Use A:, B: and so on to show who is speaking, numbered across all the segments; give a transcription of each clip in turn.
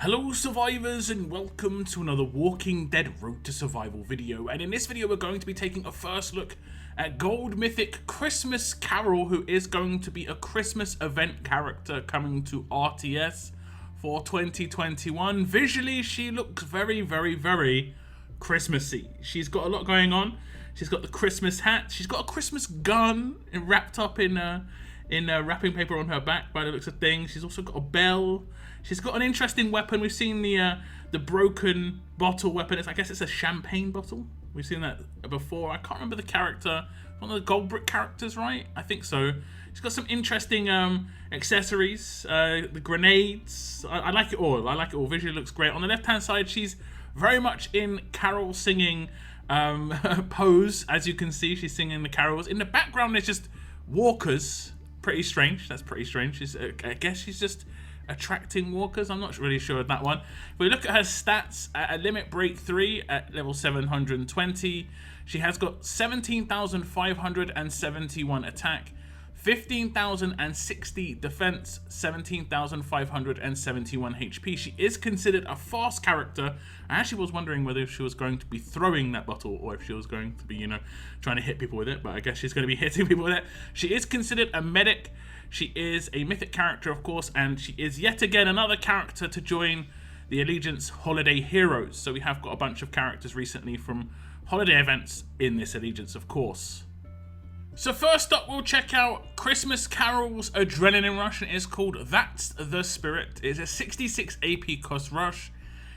A: Hello survivors and welcome to another Walking Dead Road to Survival video, and in this video we're going to be taking a first look at Gold Mythic Christmas Carol, who is going to be a Christmas event character coming to RTS for 2021. Visually she looks very Christmassy. She's got a lot going on. She's got the Christmas hat, she's got a Christmas gun wrapped up in wrapping paper on her back by the looks of things. She's also got a bell. She's got an interesting weapon. We've seen the broken bottle weapon. I guess it's a champagne bottle. We've seen that before. I can't remember the character. One of the Gold Brick characters, right? I think so. She's got some interesting accessories. The grenades. I like it all. I like it all. Visually looks great. On the left-hand side, she's very much in carol singing pose. As you can see, she's singing the carols. In the background, there's just walkers. Pretty strange. That's pretty strange. I guess she's just attracting walkers. I'm not really sure of that one. If we look at her stats, at a limit break 3 at level 720, she has got 17,571 attack, 15,060 defense, 17,571 HP. She is considered a fast character. I actually was wondering whether she was going to be throwing that bottle or if she was going to be, trying to hit people with it, but I guess she's going to be hitting people with it. She is considered a medic. She is a mythic character, of course, and she is yet again another character to join the Allegiance Holiday Heroes. So we have got a bunch of characters recently from holiday events in this Allegiance, of course. So first up, we'll check out Christmas Carol's Adrenaline Rush, and it is called That's the Spirit. It's a 66 AP cost rush,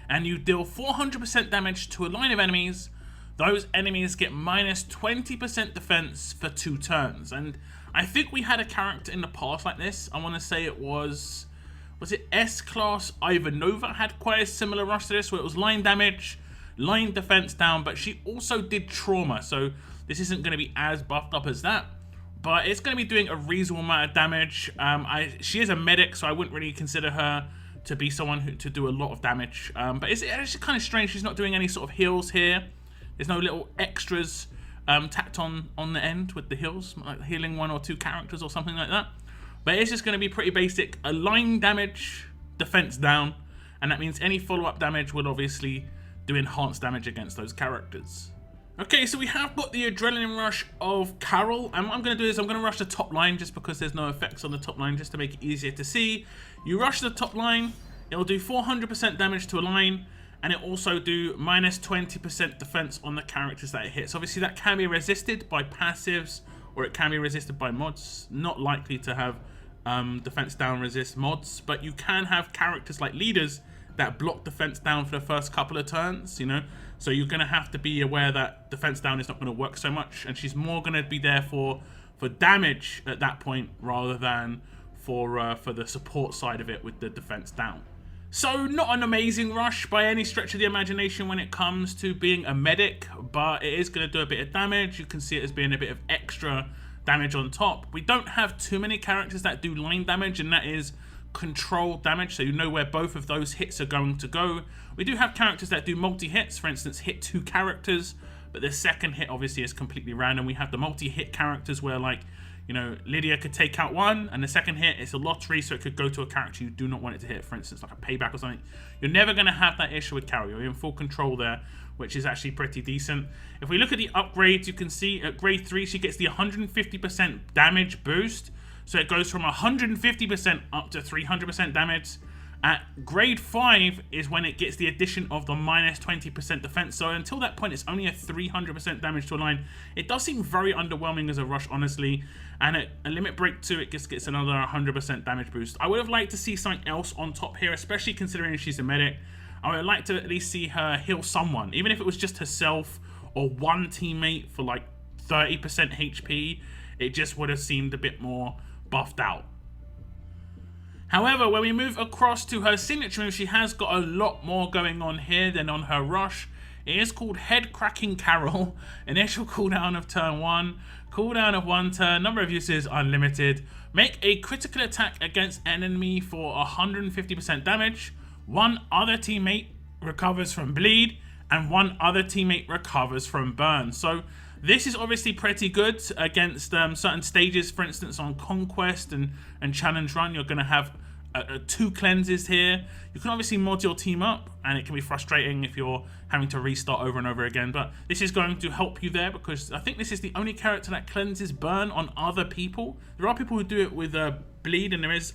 A: and you deal 400% damage to a line of enemies. Those enemies get minus 20% defense for 2 turns, and I think we had a character in the past like this. I want to say it was it S-Class Ivanova had quite a similar rush to this, where it was line damage, line defense down, but she also did trauma, so this isn't going to be as buffed up as that, but it's going to be doing a reasonable amount of damage. She is a medic, so I wouldn't really consider her to be someone to do a lot of damage, but it's kind of strange she's not doing any sort of heals here. There's no little extras tacked on the end with the heals, like healing 1 or 2 characters or something like that. But it's just going to be pretty basic. A line damage, defense down, and that means any follow-up damage will obviously do enhanced damage against those characters. Okay, so we have got the Adrenaline Rush of Carol, and what I'm going to do is I'm going to rush the top line just because there's no effects on the top line, just to make it easier to see. You rush the top line, it'll do 400% damage to a line, and it also do minus 20% defense on the characters that it hits. Obviously that can be resisted by passives, or it can be resisted by mods. Not likely to have defense down resist mods, but you can have characters like leaders that block defense down for the first couple of turns, so you're going to have to be aware that defense down is not going to work so much, and she's more going to be there for damage at that point rather than for the support side of it with the defense down. So not an amazing rush by any stretch of the imagination when it comes to being a medic, but it is going to do a bit of damage. You can see it as being a bit of extra damage on top. We don't have too many characters that do line damage, and that is controlled damage, so you know where both of those hits are going to go. We do have characters that do multi-hits, for instance hit 2 characters, but the second hit obviously is completely random. We have the multi-hit characters where, like, Lydia could take out 1, and the second hit it's a lottery, so it could go to a character you do not want it to hit, for instance like a payback or something. You're never going to have that issue with Carol. You're in full control there, which is actually pretty decent. If we look at the upgrades, you can see at grade 3 she gets the 150% damage boost, so it goes from 150% up to 300% damage. At grade 5 is when it gets the addition of the minus 20% defense, so until that point it's only a 300% damage to a line. It does seem very underwhelming as a rush, honestly, and at a limit break 2 it just gets another 100% damage boost. I would have liked to see something else on top here, especially considering she's a medic. I would like to at least see her heal someone, even if it was just herself or one teammate for like 30% HP. It just would have seemed a bit more buffed out. However, when we move across to her signature move, she has got a lot more going on here than on her rush. It is called Head Cracking Carol. Initial cooldown of turn 1, cooldown of 1 turn, number of uses unlimited. Make a critical attack against enemy for 150% damage. 1 other teammate recovers from bleed, and 1 other teammate recovers from burn. So this is obviously pretty good against certain stages. For instance, on Conquest and Challenge Run, you're going to have 2 cleanses here. You can obviously mod your team up, and it can be frustrating if you're having to restart over and over again, but this is going to help you there, because I think this is the only character that cleanses burn on other people. There are people who do it with bleed, and there is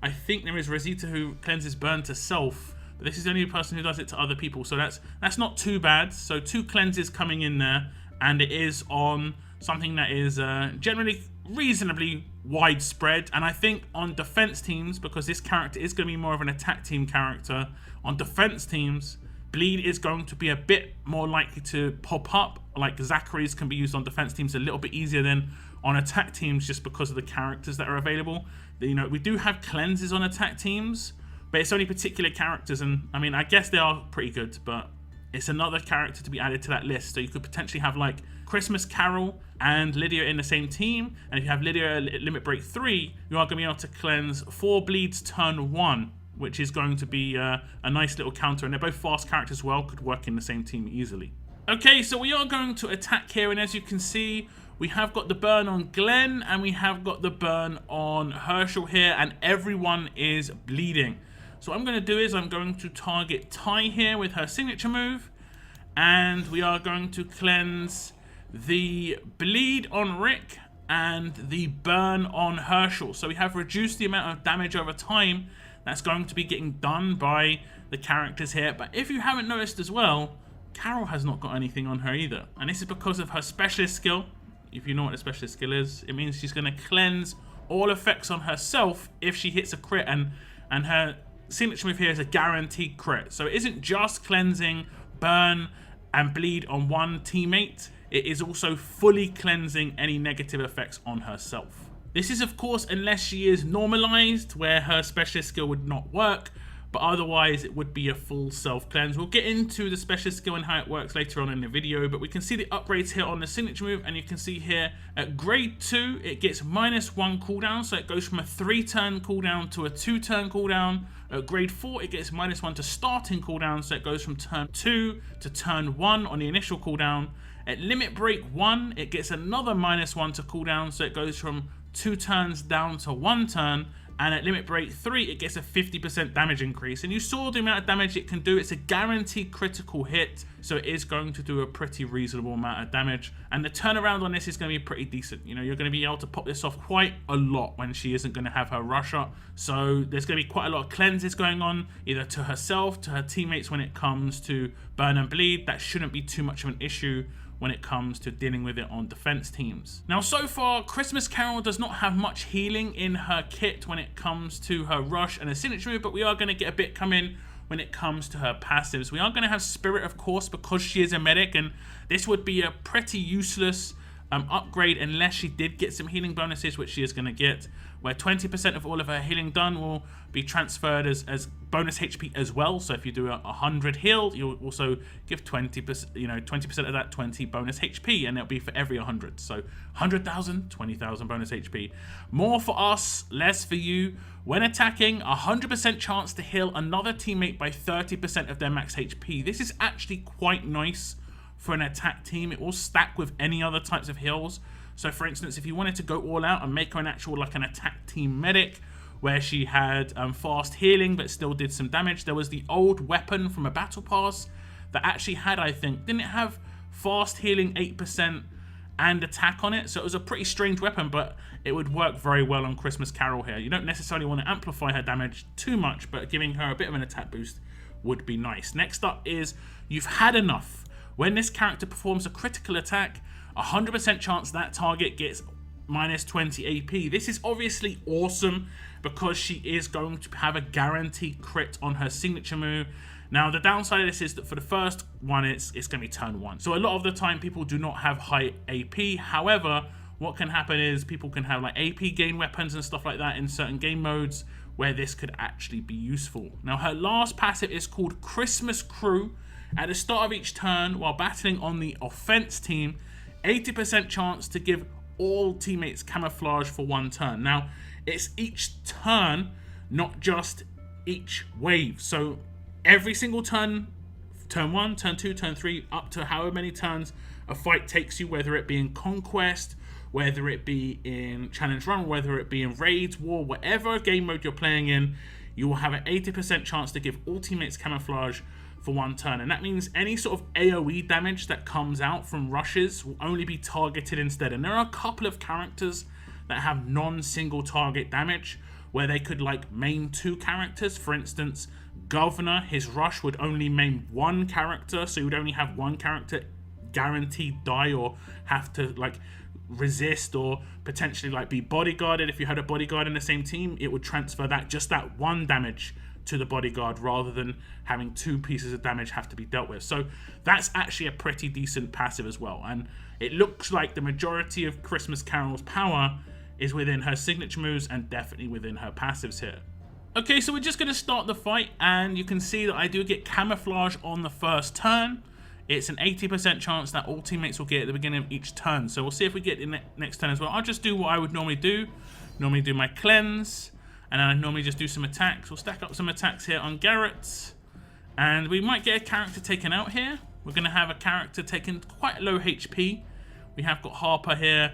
A: I think there is Rosita who cleanses burn to self, but this is the only person who does it to other people, so that's not too bad. So 2 cleanses coming in there, and it is on something that is generally reasonably widespread. And I think on defense teams, because this character is going to be more of an attack team character, on defense teams, bleed is going to be a bit more likely to pop up. Like Zachary's can be used on defense teams a little bit easier than on attack teams, just because of the characters that are available. You know, we do have cleanses on attack teams, but it's only particular characters, and I mean, I guess they are pretty good, but it's another character to be added to that list. So you could potentially have like Christmas Carol and Lydia in the same team, and if you have Lydia at Limit Break 3, you are going to be able to cleanse 4 bleeds turn 1, which is going to be a nice little counter, and they're both fast characters as well, could work in the same team easily. Okay, so we are going to attack here, and as you can see, we have got the burn on Glenn, and we have got the burn on Herschel here, and everyone is bleeding. So what I'm going to do is I'm going to target Ty here with her signature move, and we are going to cleanse the bleed on Rick and the burn on Herschel. So we have reduced the amount of damage over time that's going to be getting done by the characters here. But if you haven't noticed as well, Carol has not got anything on her either, and this is because of her specialist skill. If you know what a specialist skill is, it means she's going to cleanse all effects on herself if she hits a crit, and her signature move here is a guaranteed crit. So it isn't just cleansing burn and bleed on one teammate, it is also fully cleansing any negative effects on herself. This is of course unless she is normalized, where her specialist skill would not work, but otherwise it would be a full self cleanse. We'll get into the specialist skill and how it works later on in the video, but we can see the upgrades here on the signature move, and you can see here at grade 2 it gets -1 cooldown, so it goes from a 3-turn cooldown to a 2-turn cooldown. At grade 4 it gets -1 to starting cooldown, so it goes from turn 2 to turn 1 on the initial cooldown. At limit break 1 it gets another -1 to cooldown, so it goes from 2 turns down to 1 turn. And at limit break 3 it gets a 50% damage increase, and you saw the amount of damage it can do. It's a guaranteed critical hit, so it is going to do a pretty reasonable amount of damage, and the turnaround on this is going to be pretty decent. You know, you're going to be able to pop this off quite a lot when she isn't going to have her rush up. So there's going to be quite a lot of cleanses going on, either to herself, to her teammates when it comes to burn and bleed. That shouldn't be too much of an issue when it comes to dealing with it on defense teams. Now, so far, Christmas Carol does not have much healing in her kit when it comes to her rush and her signature move, but we are going to get a bit come in when it comes to her passives. We are going to have Spirit, of course, because she is a medic, and this would be a pretty useless upgrade unless she did get some healing bonuses, which she is going to get, where 20% of all of her healing done will be transferred as bonus HP as well. So if you do 100 heal, you'll also give 20%, 20% of that 20 bonus HP, and it'll be for every 100. So 100,000, 20,000 bonus HP. More for us, less for you. When attacking, 100% chance to heal another teammate by 30% of their max HP. This is actually quite nice for an attack team. It will stack with any other types of heals. So for instance, if you wanted to go all out and make her an actual like an attack team medic, where she had fast healing but still did some damage, there was the old weapon from a battle pass that actually had, I think, didn't it have fast healing 8% and attack on it? So it was a pretty strange weapon, but it would work very well on Christmas Carol here. You don't necessarily want to amplify her damage too much, but giving her a bit of an attack boost would be nice. Next up is You've Had Enough. When this character performs a critical attack, 100% chance that target gets -20 AP. This is obviously awesome because she is going to have a guaranteed crit on her signature move. Now, the downside of this is that for the first one, it's going to be turn 1. So a lot of the time, people do not have high AP. However, what can happen is people can have like AP gain weapons and stuff like that in certain game modes where this could actually be useful. Now, her last passive is called Christmas Crew. At the start of each turn, while battling on the offense team, 80% chance to give all teammates camouflage for 1 turn. Now, it's each turn, not just each wave. So every single turn, turn 1, turn 2, turn 3, up to however many turns a fight takes you, whether it be in Conquest whether it be in challenge run, whether it be in raids, war, whatever game mode you're playing in, you will have an 80% chance to give all teammates camouflage for 1 turn. And that means any sort of AoE damage that comes out from rushes will only be targeted instead. And there are a couple of characters that have non-single target damage where they could like main 2 characters. For instance, Governor, his rush would only main 1 character, so you would only have 1 character guaranteed die or have to like resist or potentially like be bodyguarded. If you had a bodyguard in the same team, it would transfer that 1 damage to the bodyguard rather than having 2 pieces of damage have to be dealt with. So that's actually a pretty decent passive as well, and it looks like the majority of Christmas Carol's power is within her signature moves and definitely within her passives here. Okay, so we're just going to start the fight, and you can see that I do get camouflage on the first turn. It's an 80% chance that all teammates will get at the beginning of each turn. So we'll see if we get in the next turn as well. I'll just do what I would normally do. Normally do my cleanse, and then I normally just do some attacks. We'll stack up some attacks here on Garrett, and we might get a character taken out here. We're going to have a character taken quite low HP. We have got Harper here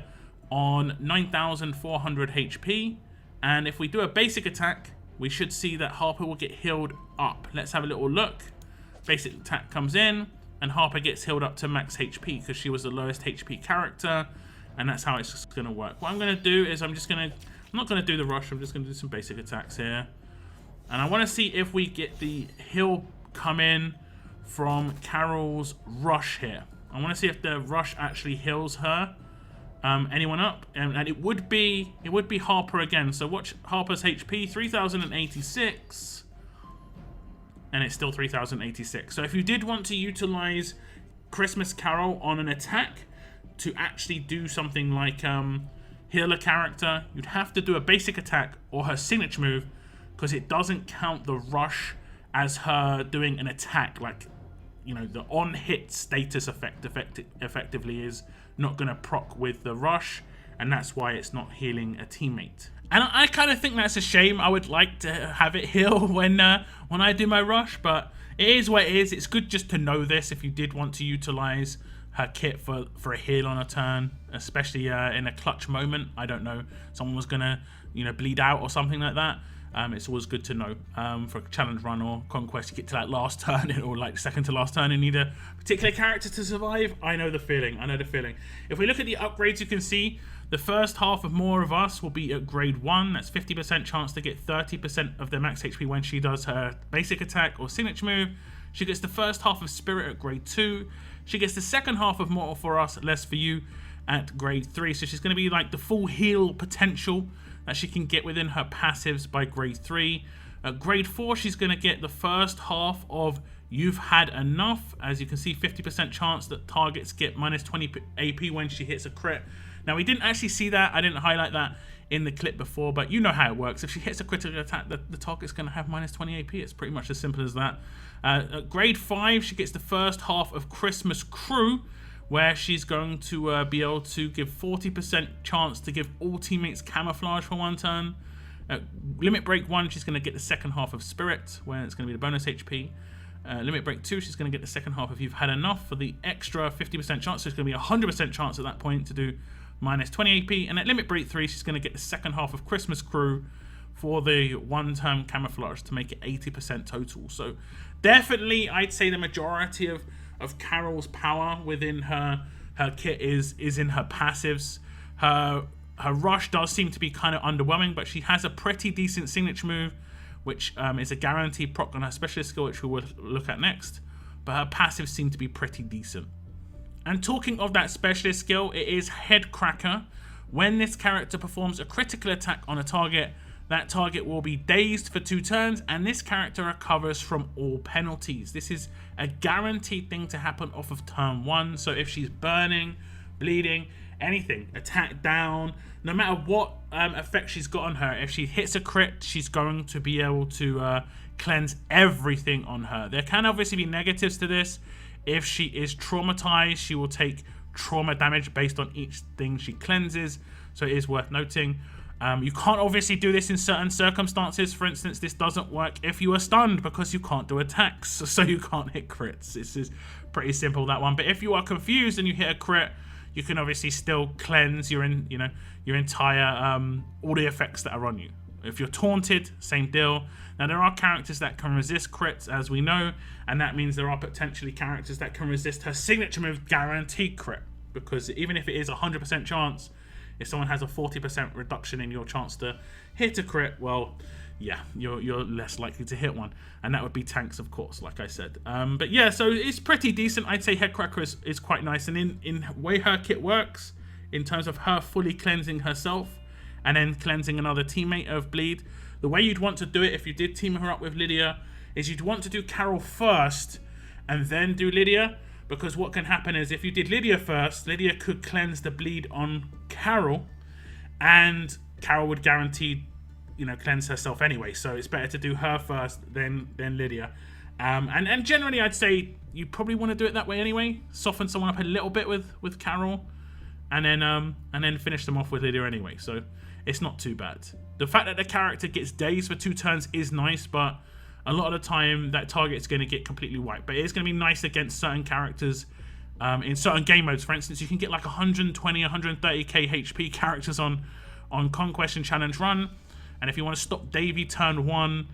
A: on 9,400 HP, and if we do a basic attack, we should see that Harper will get healed up. Let's have a little look. Basic attack comes in, and Harper gets healed up to max HP because she was the lowest HP character, and that's how it's just going to work. What I'm going to do is I'm not going to do the rush, I'm just going to do some basic attacks here. And I want to see if we get the heal come in from Carol's rush here. I want to see if the rush actually heals her. Anyone up? And it would be Harper again. So watch Harper's HP, 3,086. And it's still 3,086. So if you did want to utilize Christmas Carol on an attack to actually do something like heal a character, you'd have to do a basic attack or her signature move, because it doesn't count the rush as her doing an attack. Like, you know, the on hit status effectively is not going to proc with the rush, and that's why it's not healing a teammate. And I kind of think that's a shame. I would like to have it heal when I do my rush, but it is what it is. It's good just to know this if you did want to utilize her kit for a heal on a turn, especially in a clutch moment. I don't know, someone was gonna bleed out or something like that. It's always good to know for a challenge run or conquest. You get to that last turn or like second to last turn and need a particular character to survive. I know the feeling. If we look at the upgrades, you can see the first half of More of Us will be at grade 1. That's 50% chance to get 30% of their max HP when she does her basic attack or signature move. She gets the first half of Spirit at grade 2. She gets the second half of Mortal for Us, Less for You at grade 3. So she's going to be like the full heal potential that she can get within her passives by grade 3. At grade 4, she's going to get the first half of You've Had Enough. As you can see, 50% chance that targets get minus 20 AP when she hits a crit. Now, we didn't actually see that. I didn't highlight that in the clip before, but you know how it works. If she hits a critical attack, the target's going to have minus 20 AP. It's pretty much as simple as that. At grade 5, she gets the first half of Christmas Crew, where she's going to be able to give 40% chance to give all teammates camouflage for 1 turn. At Limit Break 1, she's going to get the second half of Spirit, where it's going to be the bonus HP. Limit Break 2, she's going to get the second half of You've Had Enough for the extra 50% chance. So it's going to be 100% chance at that point to do minus 20 AP. And at Limit Break 3, she's going to get the second half of Christmas Crew for the 1-turn camouflage to make it 80% total. So definitely, I'd say the majority of Carol's power within her kit is in her passives. Her rush does seem to be kind of underwhelming, but she has a pretty decent signature move, which is a guaranteed proc on her specialist skill, which we'll look at next. But her passives seem to be pretty decent. And talking of that specialist skill, it is Head Cracker. When this character performs a critical attack on a target, that target will be dazed for 2 turns, and this character recovers from all penalties. This is a guaranteed thing to happen off of turn 1. So if she's burning, bleeding, anything, attack down, no matter what effect she's got on her, if she hits a crit, she's going to be able to cleanse everything on her. There can obviously be negatives to this. If she is traumatized, she will take trauma damage based on each thing she cleanses. So it is worth noting. You can't obviously do this in certain circumstances. For instance, this doesn't work if you are stunned because you can't do attacks, so you can't hit crits. This is pretty simple, that one. But if you are confused and you hit a crit, you can obviously still cleanse your entire all the effects that are on you. If you're taunted, same deal. Now there are characters that can resist crits, as we know, and that means there are potentially characters that can resist her signature move guaranteed crit, because even if it is 100% chance, if someone has a 40% reduction in your chance to hit a crit, well, yeah, you're less likely to hit one, and that would be tanks, of course, like I said. But yeah, so it's pretty decent. I'd say Headcracker is quite nice, and in way her kit works, in terms of her fully cleansing herself and then cleansing another teammate of bleed, the way you'd want to do it if you did team her up with Lydia is you'd want to do Carol first and then do Lydia, because what can happen is if you did Lydia first, Lydia could cleanse the bleed on Carol, and Carol would guarantee, cleanse herself anyway. So it's better to do her first than Lydia. And generally, I'd say you probably want to do it that way anyway. Soften someone up a little bit with Carol, and then finish them off with Lydia anyway. So it's not too bad. The fact that the character gets dazed for 2 turns is nice, but a lot of the time that target's going to get completely wiped. But it's going to be nice against certain characters in certain game modes. For instance, you can get like 120, 130k HP characters on Conquest and Challenge Run. And if you want to stop Davy turn 1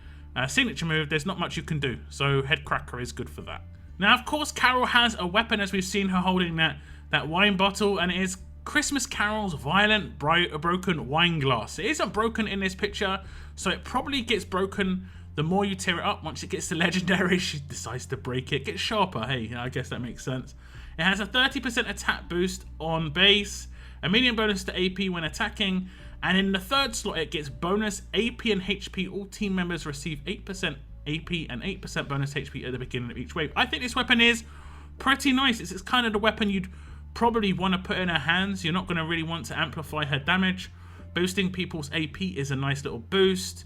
A: signature move, there's not much you can do. So Headcracker is good for that. Now, of course, Carol has a weapon, as we've seen her holding that wine bottle, and it is Christmas Carol's violent broken wine glass. It isn't broken in this picture, so it probably gets broken the more you tear it up. Once it gets to legendary, she decides to break it. It gets sharper. Hey, I guess that makes sense. It has a 30% attack boost on base, a medium bonus to AP when attacking, and in the third slot it gets bonus AP and HP. All team members receive 8% AP and 8% bonus HP at the beginning of each wave. I think this weapon is pretty nice. It's kind of the weapon you'd probably want to put in her hands. You're not going to really want to amplify her damage. Boosting people's AP is a nice little boost,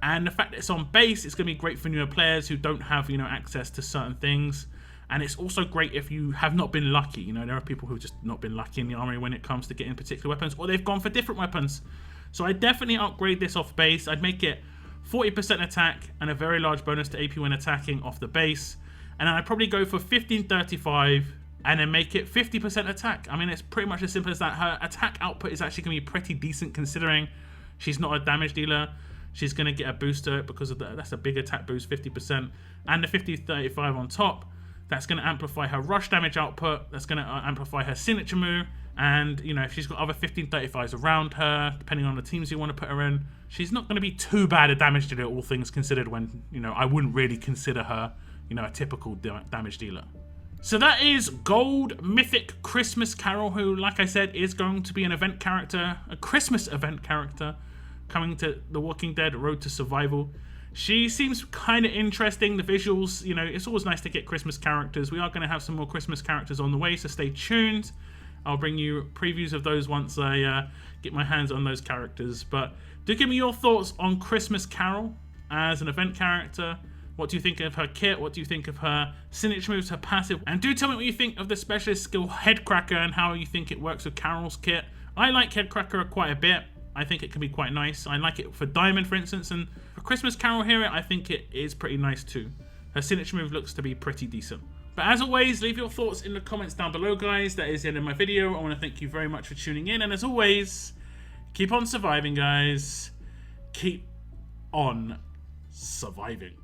A: and the fact that it's on base, it's going to be great for newer players who don't have access to certain things. And it's also great if you have not been lucky. There are people who've just not been lucky in the army when it comes to getting particular weapons, or they've gone for different weapons. So I definitely upgrade this off base. I'd make it 40% attack and a very large bonus to AP when attacking off the base, and then I'd probably go for 1535 and then make it 50% attack. I mean, it's pretty much as simple as that. Her attack output is actually going to be pretty decent considering she's not a damage dealer. She's going to get a boost to it because of that's a big attack boost, 50%, and the 5035 on top. That's going to amplify her rush damage output. That's going to amplify her signature move. And, if she's got other 1535s around her, depending on the teams you want to put her in, she's not going to be too bad a damage dealer, all things considered, when, I wouldn't really consider her, a typical damage dealer. So that is Gold Mythic Christmas Carol, who, like I said, is going to be an event character, a Christmas event character, coming to The Walking Dead Road to Survival. She seems kind of interesting. The visuals, it's always nice to get Christmas characters. We are going to have some more Christmas characters on the way, so stay tuned. I'll bring you previews of those once I get my hands on those characters. But do give me your thoughts on Christmas Carol as an event character. What do you think of her kit? What do you think of her signature moves, her passive? And do tell me what you think of the specialist skill Headcracker and how you think it works with Carol's kit. I like Headcracker quite a bit. I think it can be quite nice. I like it for Diamond, for instance, and for Christmas Carol here, I think it is pretty nice too. Her signature move looks to be pretty decent. But as always, leave your thoughts in the comments down below, guys. That is the end of my video. I want to thank you very much for tuning in, and as always, keep on surviving, guys. Keep on surviving.